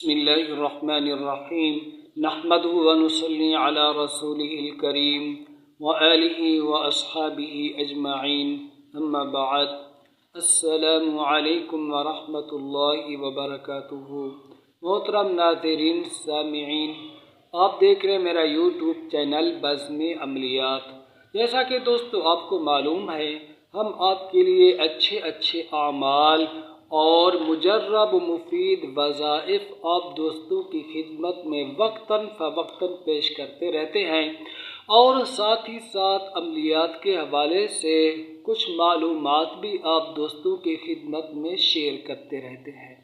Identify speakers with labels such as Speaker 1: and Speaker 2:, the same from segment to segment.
Speaker 1: बिस्मिल्लाहिर्रहमानिर्रहीम नहमदुहु व नुसल्ली अला रसूलिहिल करीम व आलिहि व अस्हाबिहि अजमाइन अम्मा बाद। अस्सलामु अलैकुम व रहमतुल्लाहि व बरकातुहू। मोहतरम नाज़रीन सामिईन, आप देख रहे हैं मेरा यूट्यूब चैनल बज़्म अमलियात। जैसा कि दोस्तों आपको मालूम है, हम आपके लिए अच्छे अच्छे आमाल और मुजर्रब मुफीद वज़ाइफ आप दोस्तों की खिदमत में वक्तन फ़वक्तन पेश करते रहते हैं और साथ ही साथ अमलियात के हवाले से कुछ मालूमात भी आप दोस्तों की खिदमत में शेयर करते रहते हैं।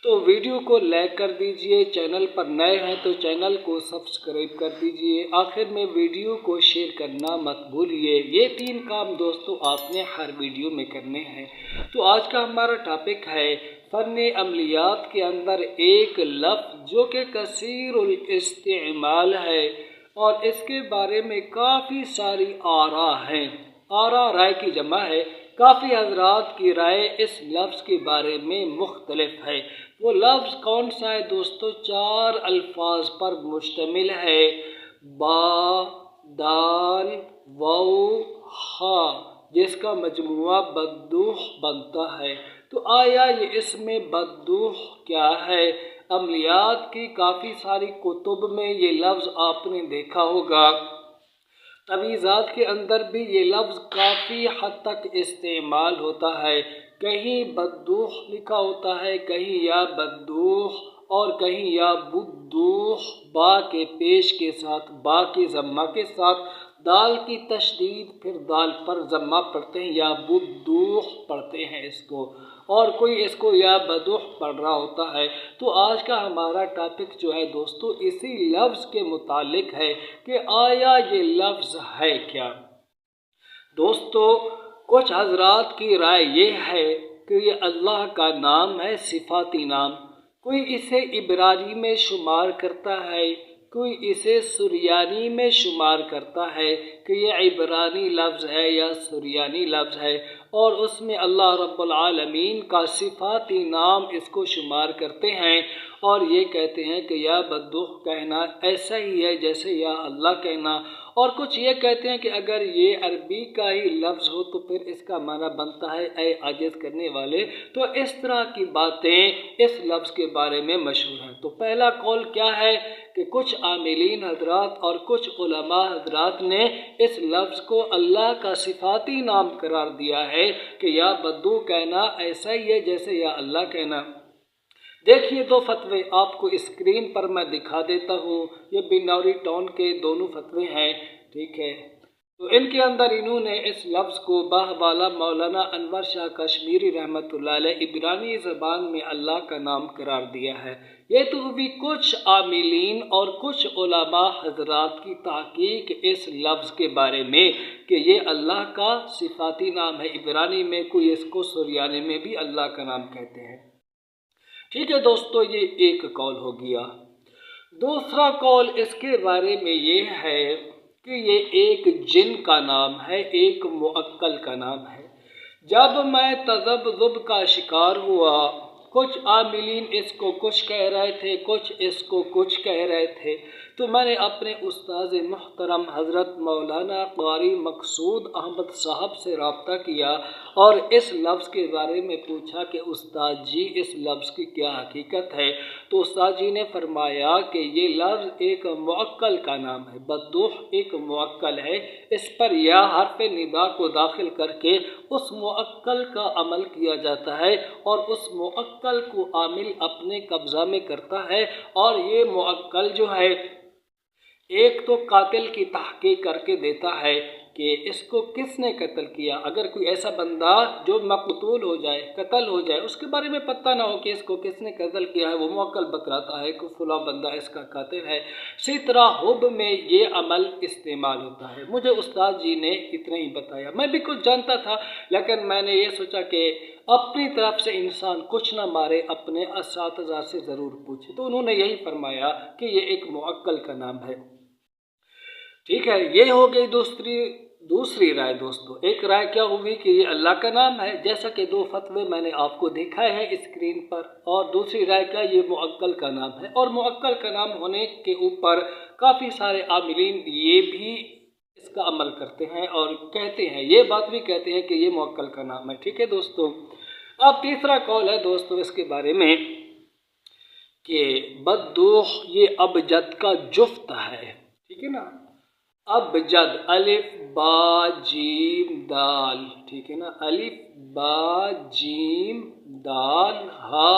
Speaker 1: तो वीडियो को लाइक कर दीजिए, चैनल पर नए हैं तो चैनल को सब्सक्राइब कर दीजिए, आखिर में वीडियो को शेयर करना मत भूलिए। ये 3 काम दोस्तों आपने हर वीडियो में करने हैं। तो आज का हमारा टॉपिक है फ़न अमलियात के अंदर एक लफ्ज़ जो कि कसीरुल इस्तेमाल है और इसके बारे में काफ़ी सारी आरा हैं। आरा राय की जमा है। काफ़ी हजरात की राय इस लफ्ज़ के बारे में मुख्तलिफ है। वो लफ्ज़ कौन सा है दोस्तों? 4 अल्फाज पर मुश्तमिल है। बा, दाल, वाउ, हा, जिसका मजमुआ बद्दूह बनता है। तो आया ये इसमें बद्दूह क्या है? अमलियात की काफ़ी सारी कुतुब में ये लफ्ज़ आपने देखा होगा। तवीज़ात के अंदर भी ये लफ्ज़ काफ़ी हद तक इस्तेमाल होता है। कहीं बद्दूह लिखा होता है, कहीं या बद्दूह और कहीं या बुद्दूह, बा के पेश के साथ, बा के ज़म्मा के साथ, दाल की तशदीद, फिर दाल पर ज़म्मा पढ़ते हैं या बुद्दूह पढ़ते हैं इसको, और कोई इसको या बदूह पढ़ रहा होता है। तो आज का हमारा टॉपिक जो है दोस्तों इसी लफ्ज़ के मुतालिक है कि आया ये लफ्ज़ है क्या। दोस्तों कुछ हजरात की राय ये है कि ये अल्लाह का नाम है, सिफाती नाम। कोई इसे इब्रानी में शुमार करता है, कोई इसे सुरियानी में शुमार करता है कि ये इब्रानी लफ्ज़ है या सुरियानी लफ्ज़ है, और उसमें अल्लाह रब्बुल आलमीन का सिफाती नाम इसको शुमार करते हैं और ये कहते हैं कि या बद्दूह कहना ऐसा ही है जैसे या अल्लाह कहना। और कुछ ये कहते हैं कि अगर ये अरबी का ही लफ्ज़ हो तो फिर इसका माना बनता है ऐ आजिज़ करने वाले। तो इस तरह की बातें इस लफ्ज़ के बारे में मशहूर हैं। तो पहला कौल क्या है कि कुछ आमिलीन हजरात और कुछ उलमा हजरात ने इस लफ्ज़ को अल्लाह का सिफाती नाम करार दिया है कि या बद्दू कहना ऐसा ही है जैसे या अल्लाह कहना। देखिए 2 फतवे आपको स्क्रीन पर मैं दिखा देता हूँ। ये बिनौरी टाउन के दोनों फतवे हैं, ठीक है। तो इनके अंदर इन्होंने इस लफ्ज़ को बाहवाला मौलाना अनवर शाह कश्मीरी रहमतुल्लाह अलैह इब्रानी ज़बान में अल्लाह का नाम करार दिया है। ये तो भी कुछ आमिलीन और कुछ उलमा हजरात की तहकीक इस लफ्ज़ के बारे में कि ये अल्लाह का सिफाती नाम है इब्रानी में, कोई इसको सुरियानी में भी अल्लाह का नाम कहते हैं। ठीक है दोस्तों, ये एक कौल हो गया। दूसरा कौल इसके बारे में ये है कि ये एक जिन का नाम है, एक मुअक्कल का नाम है। जब मैं तज़ब्ज़ुब का शिकार हुआ, कुछ आमिलीन इसको कुछ कह रहे थे, कुछ इसको कुछ कह रहे थे, तो मैंने अपने उस्ताद मुहतरम हज़रत मौलाना क़ारी मकसूद अहमद साहब से रब्ता किया और इस लफ्ज़ के बारे में पूछा कि उस्ताद जी इस लफ्ज़ की क्या हकीकत है। तो उस्ताद जी ने फरमाया कि ये लफ्ज़ एक मुअक्कल का नाम है, बद्दूह एक मुअक्कल है। इस पर या हर्फ निदा को दाखिल करके उस मुअक्कल का अमल किया जाता है और उस मुअक्कल को आमिल अपने कब्ज़ा में करता है। और ये मुअक्कल जो है एक तो कातिल की तहकीक करके देता है कि इसको किसने कत्ल किया। अगर कोई ऐसा बंदा जो मकतूल हो जाए, कत्ल हो जाए, उसके बारे में पता ना हो कि इसको किसने कत्ल किया है, वो मुअक्कल बतलाता है कि फला बंदा इसका कातिल है। इसी तरह हुब में ये अमल इस्तेमाल होता है। मुझे उस्ताद जी ने इतना ही बताया, मैं भी कुछ जानता था लेकिन मैंने ये सोचा कि अपनी तरफ से इंसान कुछ ना मारे, अपने असातिज़ा से ज़रूर पूछे। तो उन्होंने यही फरमाया कि ये एक मुअक्कल का नाम है। ठीक है, ये हो गई दूसरी राय दोस्तों, एक राय क्या हुई कि ये अल्लाह का नाम है, जैसा कि 2 फतवे मैंने आपको दिखाए हैं स्क्रीन पर, और दूसरी राय क्या, ये मुअक्कल का नाम है। और मुअक्कल का नाम होने के ऊपर काफ़ी सारे आमिलीन ये भी इसका अमल करते हैं और कहते हैं, ये बात भी कहते हैं कि ये मुअक्कल का नाम है। ठीक है दोस्तों। अब तीसरा कौल है दोस्तों इसके बारे में कि बद्दूह ये अबजद का जुफ्त है। ठीक है ना, अबजद, अलिफ बा जीम दाल, ठीक है ना, अलिफ बा जीम दाल हा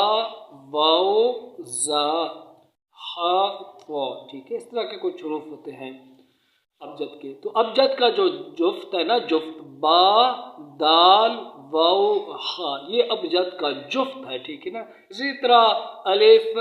Speaker 1: वाओ जा हा वा, ठीक है, इस तरह के कुछ हुरूफ होते हैं अबजद के। तो अबजद का जो जुफ्त है ना, जुफ्त बा दाल वाओ हा, ये अबजद का जुफ्त है। ठीक है ना। इसी तरह अलिफ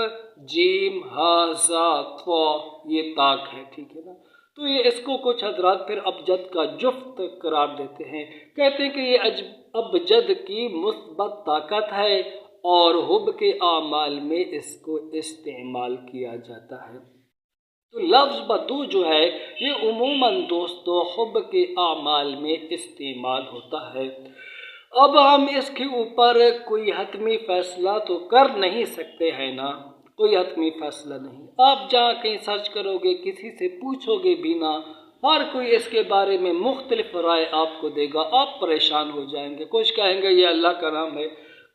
Speaker 1: जीम हा जा वा, ये ताक है। ठीक है ना। तो ये इसको कुछ हजरात फिर अबजद का जुफ्त करार देते हैं, कहते हैं कि ये अबजद की मुस्बत ताकत है और हुब के आमाल में इसको इस्तेमाल किया जाता है। तो लफ्ज़ बद्दू जो है ये उमूमन दोस्तों हुब के आमाल में इस्तेमाल होता है। अब हम इसके ऊपर कोई हतमी फैसला तो कर नहीं सकते हैं ना, कोई हतमी फैसला नहीं। आप जहाँ कहीं सर्च करोगे, किसी से पूछोगे भी ना, हर कोई इसके बारे में मुख्तलिफ राय आपको देगा, आप परेशान हो जाएंगे। कुछ कहेंगे ये अल्लाह का नाम है,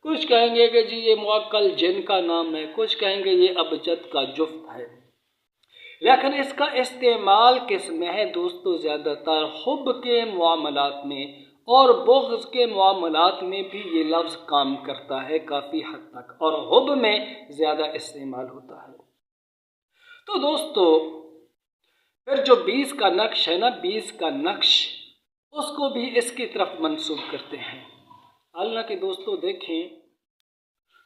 Speaker 1: कुछ कहेंगे कि जी ये मुअक्कल जिन का नाम है, कुछ कहेंगे ये अबजद का जुफ्त है। लेकिन इसका इस्तेमाल किस में है दोस्तों, ज़्यादातर हुब के मामलात में और बुग़्ज़ के मामलात में भी ये लफ्ज़ काम करता है काफ़ी हद तक, और हुब में ज़्यादा इस्तेमाल होता है। तो दोस्तों फिर जो 20 का नक्श है ना, 20 का नक्श, उसको भी इसकी तरफ मंसूब करते हैं। हालांकि दोस्तों देखें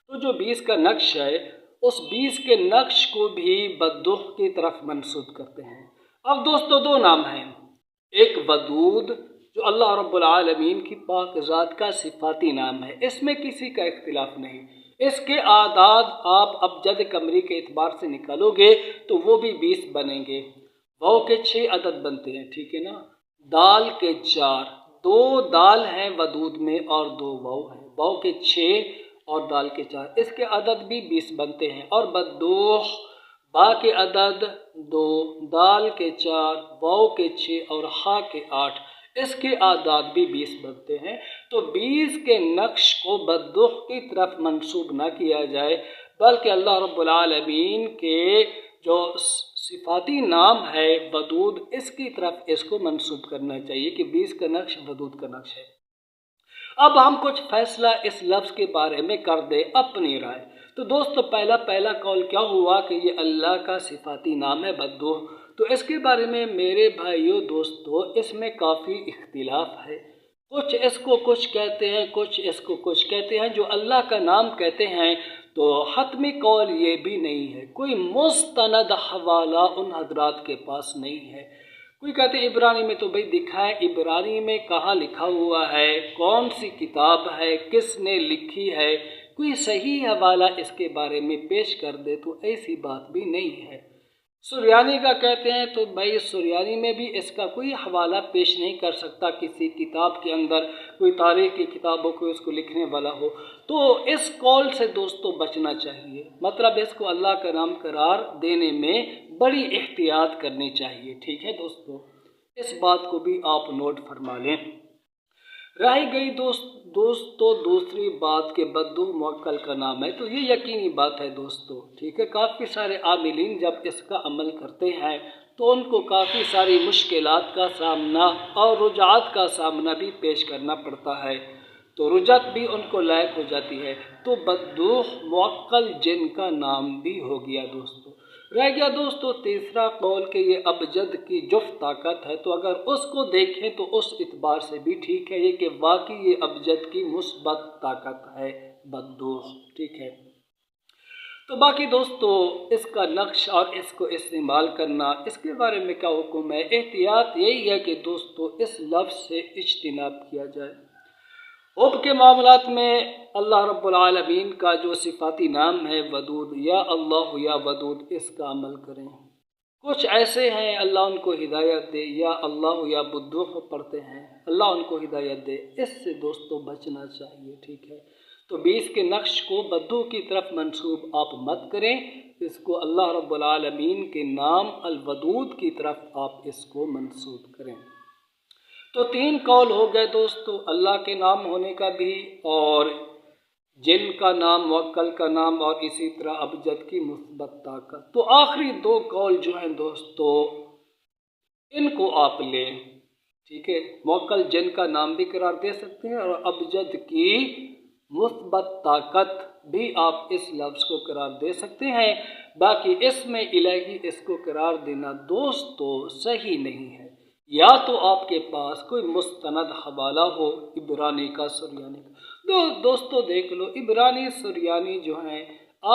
Speaker 1: तो जो 20 का नक्श है, उस 20 के नक्श को भी बद्दूह की तरफ मंसूब करते हैं। अब दोस्तों 2 नाम हैं, एक वदूद जो अल्लाह रब्बुल आलमीन की पाक ज़ात का सिफाती नाम है, इसमें किसी का इख्तिलाफ नहीं। इसके आदाद आप अबजद कमरी के एतबार से निकालोगे तो वो भी 20 बनेंगे। वाव के 6 अदद बनते हैं, ठीक है ना, दाल के 4, 2 दाल हैं वदूद में और 2 वाव हैं, वाव के 6 और दाल के 4, इसके अदद भी 20 बनते हैं। और बद्दूह बा के अदद 2, दाल के 4, वाव के 6 और हा के 8, इसके आदाद भी 20 बनते हैं। तो 20 के नक्श को बद्दूह की तरफ मंसूब ना किया जाए, बल्कि अल्लाह रब्बुल आलमीन के जो सिफाती नाम है वदूद, इसकी तरफ इसको मंसूब करना चाहिए कि 20 का नक्श वदूद का नक्श है। अब हम कुछ फैसला इस लफ्ज़ के बारे में कर दे अपनी राय। तो दोस्तों पहला कौल क्या हुआ कि ये अल्लाह का सिफाती नाम है बद्दूह। तो इसके बारे में मेरे भाइयों दोस्तों इसमें काफ़ी इख्तिलाफ है, कुछ इसको कुछ कहते हैं, कुछ इसको कुछ कहते हैं। जो अल्लाह का नाम कहते हैं तो हतमी कौल ये भी नहीं है, कोई मुस्तनद हवाला उन हजरात के पास नहीं है। कोई कहते हैं इब्रानी में, तो भाई दिखाए इब्रानी में कहाँ लिखा हुआ है, कौन सी किताब है, किसने लिखी है, कोई सही हवाला इसके बारे में पेश कर दे। तो ऐसी बात भी नहीं है। सुरयानी का कहते हैं तो भाई सुरयानी में भी इसका कोई हवाला पेश नहीं कर सकता, किसी किताब के अंदर कोई तारीख़ की किताब हो, कोई उसको लिखने वाला हो। तो इस कौल से दोस्तों बचना चाहिए, मतलब इसको अल्लाह का नाम करार देने में बड़ी एहतियात करनी चाहिए। ठीक है दोस्तों, इस बात को भी आप नोट फरमा लें। रह गई दोस्तों दूसरी बात के बद्दूह मुअक्कल का नाम है, तो ये यकीनी बात है दोस्तों, ठीक है। काफ़ी सारे आमिलीन जब इसका अमल करते हैं तो उनको काफ़ी सारी मुश्किलात का सामना और रुजात का सामना भी पेश करना पड़ता है, तो रुजत भी उनको लायक हो जाती है। तो बद्दूह मुअक्कल जिन का नाम भी हो गया दोस्तों। रह गया दोस्तों तीसरा कौल के ये अबजद की जुफ्त ताकत है, तो अगर उसको देखें तो उस इतबार से भी ठीक है ये कि वाकई ये अबजद की मुस्बत ताकत है बद्दूह, ठीक है। तो बाकी दोस्तों इसका नक्श और इसको इस्तेमाल करना, इसके बारे में क्या हुक्म है। एहतियात यही है कि दोस्तों इस लफ्ज़ से इज्तिनाब किया जाए। हुब के मामलात में अल्लाह रब्बुल आलमीन का जो सिफाती नाम है वदूद, या अल्लाह या वदूद, इसका अमल करें। کچھ ایسے ہیں اللہ ان کو ہدایت دے، یا اللہ یا بدوح پڑھتے ہیں، اللہ ان کو ہدایت دے، اس سے دوستو بچنا چاہیے، ٹھیک ہے؟ تو 20 کے نقش کو بدو کی طرف منسوب آپ مت کریں، اس کو اللہ رب العالمین کے نام الودود کی طرف آپ اس کو منسوب کریں۔ تو 3 قول ہو گئے دوستو، اللہ کے نام ہونے کا بھی، اور جن کا نام، موکل کا نام، اور اسی طرح ابجد کی مثبت طاقت۔ تو آخری 2 قول جو ہیں دوستو ان کو آپ لیں، ٹھیک ہے؟ موکل جن کا نام بھی قرار دے سکتے ہیں، اور ابجد کی مثبت طاقت بھی آپ اس لفظ کو قرار دے سکتے ہیں۔ باقی اسم الہی اس کو قرار دینا دوستو صحیح نہیں ہے، یا تو آپ کے پاس کوئی مستند حوالہ ہو عبرانی کا، سریانی کا۔ دوستو دیکھ لو، عبرانی سریانی جو ہیں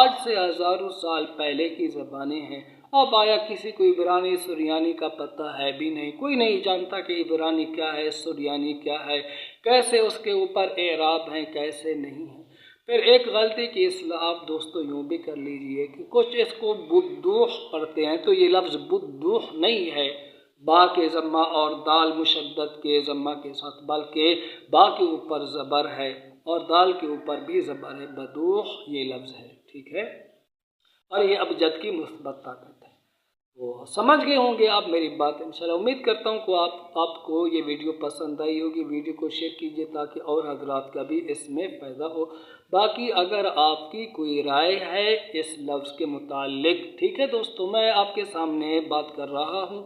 Speaker 1: آج سے ہزاروں سال پہلے کی زبانیں ہیں۔ اب آیا کسی کو عبرانی سریانی کا پتہ ہے بھی نہیں، کوئی نہیں جانتا کہ عبرانی کیا ہے، سریانی کیا ہے، کیسے اس کے اوپر اعراب ہیں، کیسے نہیں ہیں۔ پھر ایک غلطی کی اصلاح آپ دوستو یوں بھی کر لیجئے کہ کچھ اس کو بدوح پڑھتے ہیں، تو یہ لفظ بدوح نہیں ہے با کے ضمہ اور دال مشدد کے ضمہ کے ساتھ، بلکہ با کے اوپر زبر ہے اور دال کے اوپر بھی زبر ہے، بدوح یہ لفظ ہے، ٹھیک ہے؟ اور یہ ابجد کی مثبت طاقت ہے۔ وہ سمجھ گئے ہوں گے آپ میری بات، انشاءاللہ امید کرتا ہوں کہ آپ کو یہ ویڈیو پسند آئی ہوگی۔ ویڈیو کو شیئر کیجئے تاکہ اور حضرات کا بھی اس میں فائدہ ہو۔ باقی اگر آپ کی کوئی رائے ہے اس لفظ کے متعلق، ٹھیک ہے دوستو، میں آپ کے سامنے بات کر رہا ہوں،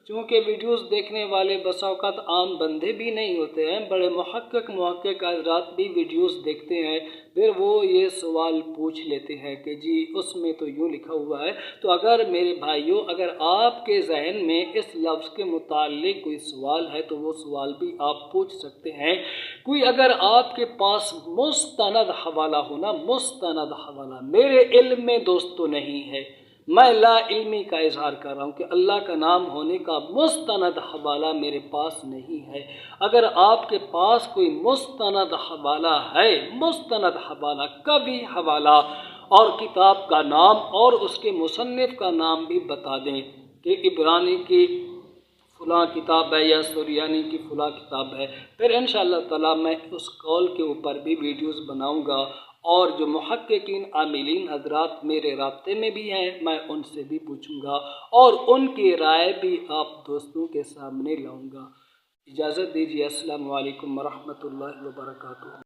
Speaker 1: چونکہ ویڈیوز دیکھنے والے بسا اوقات عام بندے بھی نہیں ہوتے ہیں، بڑے محقق حضرات بھی ویڈیوز دیکھتے ہیں، پھر وہ یہ سوال پوچھ لیتے ہیں کہ جی اس میں تو یوں لکھا ہوا ہے۔ تو اگر میرے بھائیوں، اگر آپ کے ذہن میں اس لفظ کے متعلق کوئی سوال ہے تو وہ سوال بھی آپ پوچھ سکتے ہیں۔ کوئی اگر آپ کے پاس مستند حوالہ ہونا، مستند حوالہ میرے علم میں دوستو نہیں ہے، میں لا علمی کا اظہار کر رہا ہوں کہ اللہ کا نام ہونے کا مستند حوالہ میرے پاس نہیں ہے۔ اگر آپ کے پاس کوئی مستند حوالہ ہے، مستند حوالہ کبھی حوالہ اور کتاب کا نام اور اس کے مصنف کا نام بھی بتا دیں کہ عبرانی کی فلاں کتاب ہے یا سریانی کی فلاں کتاب ہے، پھر انشاءاللہ تعالی میں اس قول کے اوپر بھی ویڈیوز بناؤں گا، اور جو محققین عاملین حضرات میرے رابطے میں بھی ہیں میں ان سے بھی پوچھوں گا اور ان کی رائے بھی آپ دوستوں کے سامنے لاؤں گا۔ اجازت دیجیے، السلام علیکم ورحمۃ اللہ وبرکاتہ۔